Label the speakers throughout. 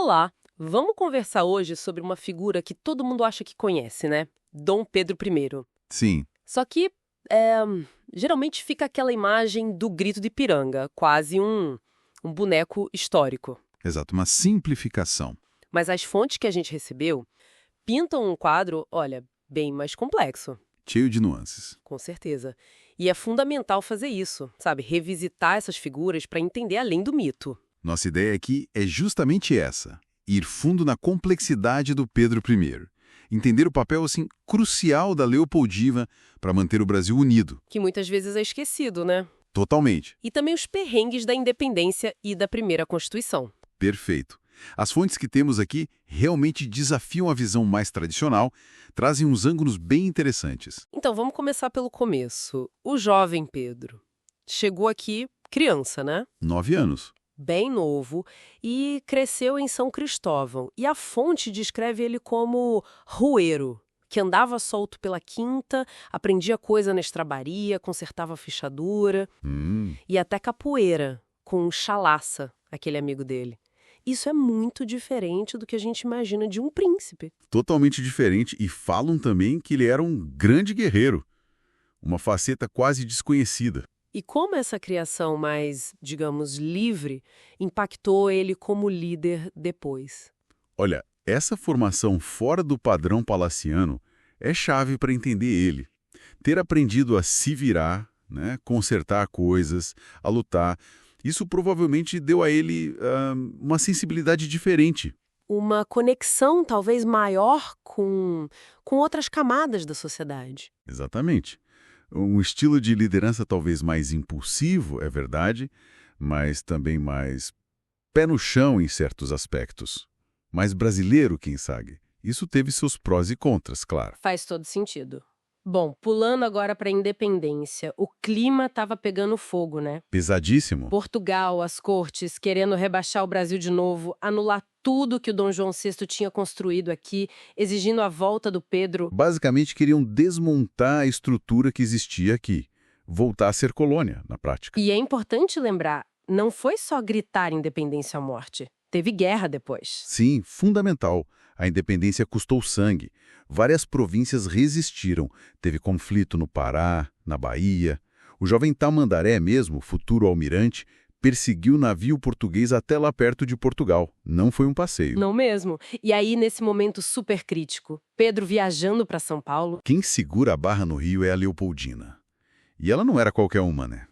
Speaker 1: Olá! Vamos conversar hoje sobre uma figura que todo mundo acha que conhece, né? Dom Pedro I.
Speaker 2: Sim,
Speaker 1: Só que, geralmente fica aquela imagem do Grito de Ipiranga, quase um boneco histórico.
Speaker 2: exato, uma simplificação.
Speaker 1: Mas as fontes que a gente recebeu pintam um quadro, olha, bem mais complexo,
Speaker 2: Cheio de nuances.
Speaker 1: com certeza. E é fundamental fazer isso, sabe? Revisitar essas figuras para entender além do mito.
Speaker 2: Nossa ideia aqui é justamente essa: ir fundo na complexidade do Pedro I. Entender o papel, assim, crucial da Leopoldina para manter o Brasil unido.
Speaker 1: Que muitas vezes é esquecido, né?
Speaker 2: Totalmente.
Speaker 1: E também os perrengues da independência e da primeira Constituição.
Speaker 2: Perfeito. As fontes que temos aqui realmente desafiam a visão mais tradicional, trazem uns ângulos bem interessantes.
Speaker 1: Então, vamos começar pelo começo. O jovem Pedro chegou aqui criança, né?
Speaker 2: 9 anos.
Speaker 1: Bem novo, e cresceu em São Cristóvão. E a fonte descreve ele como rueiro, que andava solto pela quinta, aprendia coisa na estrabaria, consertava fechadura e até capoeira, com o Chalaça, aquele amigo dele. Isso é muito diferente do que a gente imagina de um príncipe.
Speaker 2: Totalmente diferente, e falam também que ele era um grande guerreiro. Uma faceta quase desconhecida.
Speaker 1: E como essa criação mais, digamos, livre, impactou ele como líder depois?
Speaker 2: Olha, essa formação fora do padrão palaciano é chave para entender ele. Ter aprendido a se virar, né, consertar coisas, a lutar, isso provavelmente deu a ele uma sensibilidade diferente.
Speaker 1: Uma conexão talvez maior com outras camadas da sociedade.
Speaker 2: Exatamente. Um estilo de liderança talvez mais impulsivo, é verdade, mas também mais pé no chão em certos aspectos. Mais brasileiro, quem sabe. Isso teve seus prós e contras, claro.
Speaker 1: Faz todo sentido. Bom, pulando agora para a independência, o clima estava pegando fogo, né?
Speaker 2: Pesadíssimo.
Speaker 1: Portugal, as cortes, querendo rebaixar o Brasil de novo, anular tudo que o Dom João VI tinha construído aqui, exigindo a volta do Pedro.
Speaker 2: Basicamente queriam desmontar a estrutura que existia aqui. Voltar a ser colônia, na prática.
Speaker 1: E é importante lembrar, não foi só gritar independência à morte. Teve guerra depois.
Speaker 2: Sim, fundamental. A independência custou sangue. Várias províncias resistiram. Teve conflito no Pará, na Bahia. O jovem Tamandaré mesmo, futuro almirante, perseguiu o navio português até lá perto de Portugal. Não foi um passeio.
Speaker 1: Não mesmo? E aí, nesse momento super crítico, Pedro viajando para São Paulo.
Speaker 2: Quem segura a barra no Rio é a Leopoldina. E ela não era qualquer uma, né?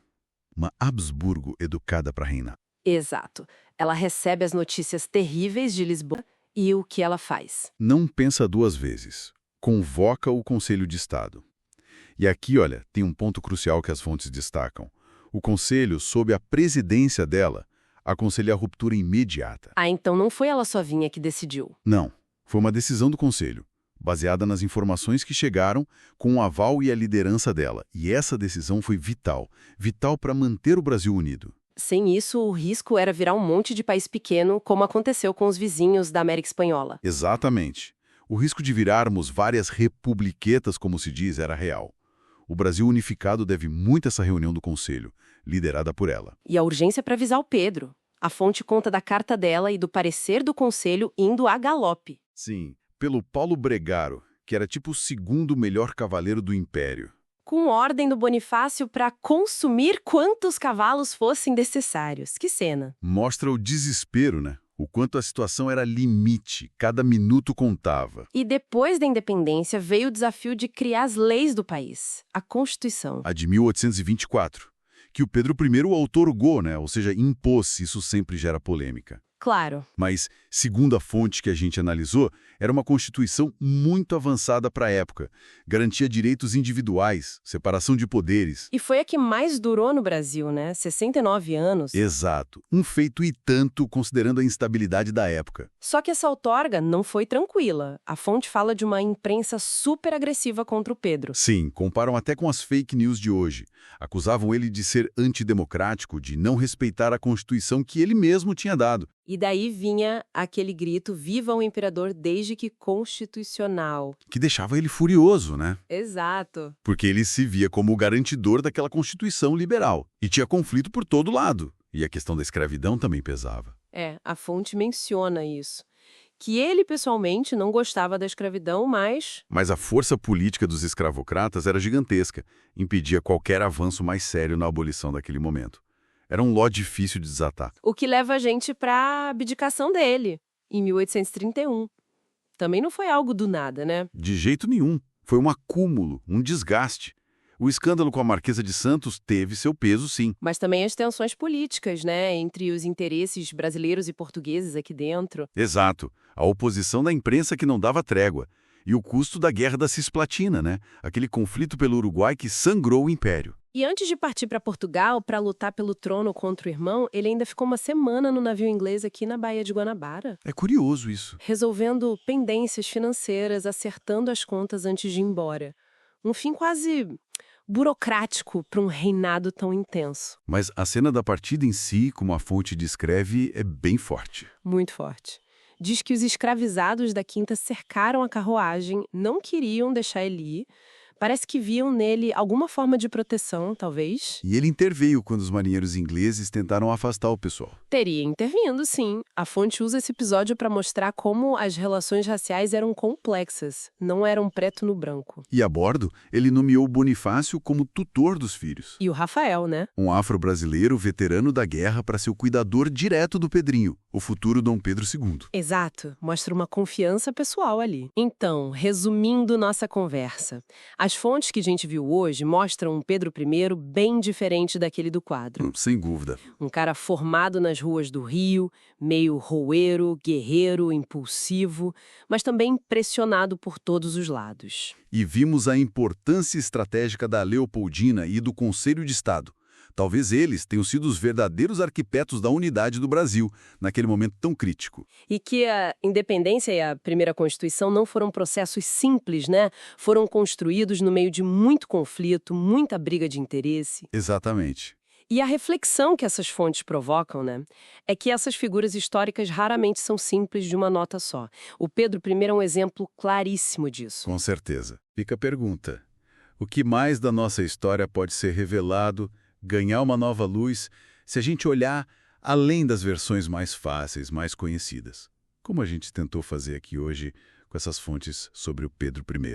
Speaker 2: Uma Habsburgo educada para reinar.
Speaker 1: Exato. Ela recebe as notícias terríveis de Lisboa e o que ela faz?
Speaker 2: Não pensa duas vezes. Convoca o Conselho de Estado. E aqui, olha, tem um ponto crucial que as fontes destacam. O Conselho, sob a presidência dela, aconselha a ruptura imediata.
Speaker 1: Ah, então não foi ela sozinha que decidiu.
Speaker 2: Não, foi uma decisão do Conselho, baseada nas informações que chegaram, com o aval e a liderança dela. E essa decisão foi vital, vital para manter o Brasil unido.
Speaker 1: Sem isso, o risco era virar um monte de país pequeno, como aconteceu com os vizinhos da América Espanhola.
Speaker 2: Exatamente. O risco de virarmos várias republiquetas, como se diz, era real. O Brasil unificado deve muito a essa reunião do Conselho, liderada por ela.
Speaker 1: E a urgência para avisar o Pedro. A fonte conta da carta dela e do parecer do Conselho indo a galope.
Speaker 2: Sim, pelo Paulo Bregaro, que era tipo o segundo melhor cavaleiro do Império.
Speaker 1: Com ordem do Bonifácio para consumir quantos cavalos fossem necessários. Que cena!
Speaker 2: Mostra o desespero, né? O quanto a situação era limite, cada minuto contava.
Speaker 1: E depois da independência veio o desafio de criar as leis do país, a Constituição.
Speaker 2: A de 1824, que o Pedro I outorgou, né? Ou seja, impôs, isso sempre gera polêmica.
Speaker 1: Claro.
Speaker 2: Mas, segundo a fonte que a gente analisou, era uma Constituição muito avançada para a época. Garantia direitos individuais, separação de poderes.
Speaker 1: E foi a que mais durou no Brasil, né? 69 anos.
Speaker 2: Exato. Um feito e tanto, considerando a instabilidade da época.
Speaker 1: Só que essa outorga não foi tranquila. A fonte fala de uma imprensa super agressiva contra o Pedro.
Speaker 2: Sim, comparam até com as fake news de hoje. Acusavam ele de ser antidemocrático, de não respeitar a Constituição que ele mesmo tinha dado.
Speaker 1: E daí vinha aquele grito, viva o imperador desde que constitucional.
Speaker 2: Que deixava ele furioso, né?
Speaker 1: Exato.
Speaker 2: Porque ele se via como o garantidor daquela Constituição liberal. E tinha conflito por todo lado. E a questão da escravidão também pesava.
Speaker 1: A fonte menciona isso. Que ele, pessoalmente, não gostava da escravidão, mas...
Speaker 2: Mas a força política dos escravocratas era gigantesca, impedia qualquer avanço mais sério na abolição daquele momento. Era um nó difícil de desatar.
Speaker 1: O que leva a gente para a abdicação dele, em 1831. Também não foi algo do nada, né?
Speaker 2: De jeito nenhum. Foi um acúmulo, um desgaste. O escândalo com a Marquesa de Santos teve seu peso, sim.
Speaker 1: Mas também as tensões políticas, né? Entre os interesses brasileiros e portugueses aqui dentro.
Speaker 2: Exato. A oposição da imprensa que não dava trégua. E o custo da Guerra da Cisplatina, né? Aquele conflito pelo Uruguai que sangrou o Império.
Speaker 1: E antes de partir para Portugal para lutar pelo trono contra o irmão, ele ainda ficou uma semana no navio inglês aqui na Baía de Guanabara.
Speaker 2: É curioso isso.
Speaker 1: Resolvendo pendências financeiras, acertando as contas antes de ir embora. Um fim quase burocrático para um reinado tão intenso.
Speaker 2: Mas a cena da partida em si, como a fonte descreve, é bem forte.
Speaker 1: Muito forte. Diz que os escravizados da quinta cercaram a carruagem, não queriam deixar ele ir. Parece que viam nele alguma forma de proteção, talvez.
Speaker 2: E ele interveio quando os marinheiros ingleses tentaram afastar o pessoal.
Speaker 1: Teria intervindo, sim. A fonte usa esse episódio para mostrar como as relações raciais eram complexas, não eram preto no branco.
Speaker 2: E a bordo, ele nomeou Bonifácio como tutor dos filhos.
Speaker 1: E o Rafael, né?
Speaker 2: Um afro-brasileiro veterano da guerra para ser o cuidador direto do Pedrinho, o futuro Dom Pedro II.
Speaker 1: Exato. Mostra uma confiança pessoal ali. Então, resumindo nossa conversa, as fontes que a gente viu hoje mostram um Pedro I bem diferente daquele do quadro.
Speaker 2: Sem dúvida.
Speaker 1: Um cara formado nas ruas do Rio, meio roeiro, guerreiro, impulsivo, mas também pressionado por todos os lados.
Speaker 2: E vimos a importância estratégica da Leopoldina e do Conselho de Estado. Talvez eles tenham sido os verdadeiros arquitetos da unidade do Brasil, naquele momento tão crítico.
Speaker 1: E que a independência e a primeira Constituição não foram processos simples, né? Foram construídos no meio de muito conflito, muita briga de interesse.
Speaker 2: Exatamente.
Speaker 1: E a reflexão que essas fontes provocam, né, é que essas figuras históricas raramente são simples de uma nota só. O Pedro I é um exemplo claríssimo disso.
Speaker 2: Com certeza. Fica a pergunta. O que mais da nossa história pode ser revelado, ganhar uma nova luz, se a gente olhar além das versões mais fáceis, mais conhecidas? Como a gente tentou fazer aqui hoje com essas fontes sobre o Pedro I.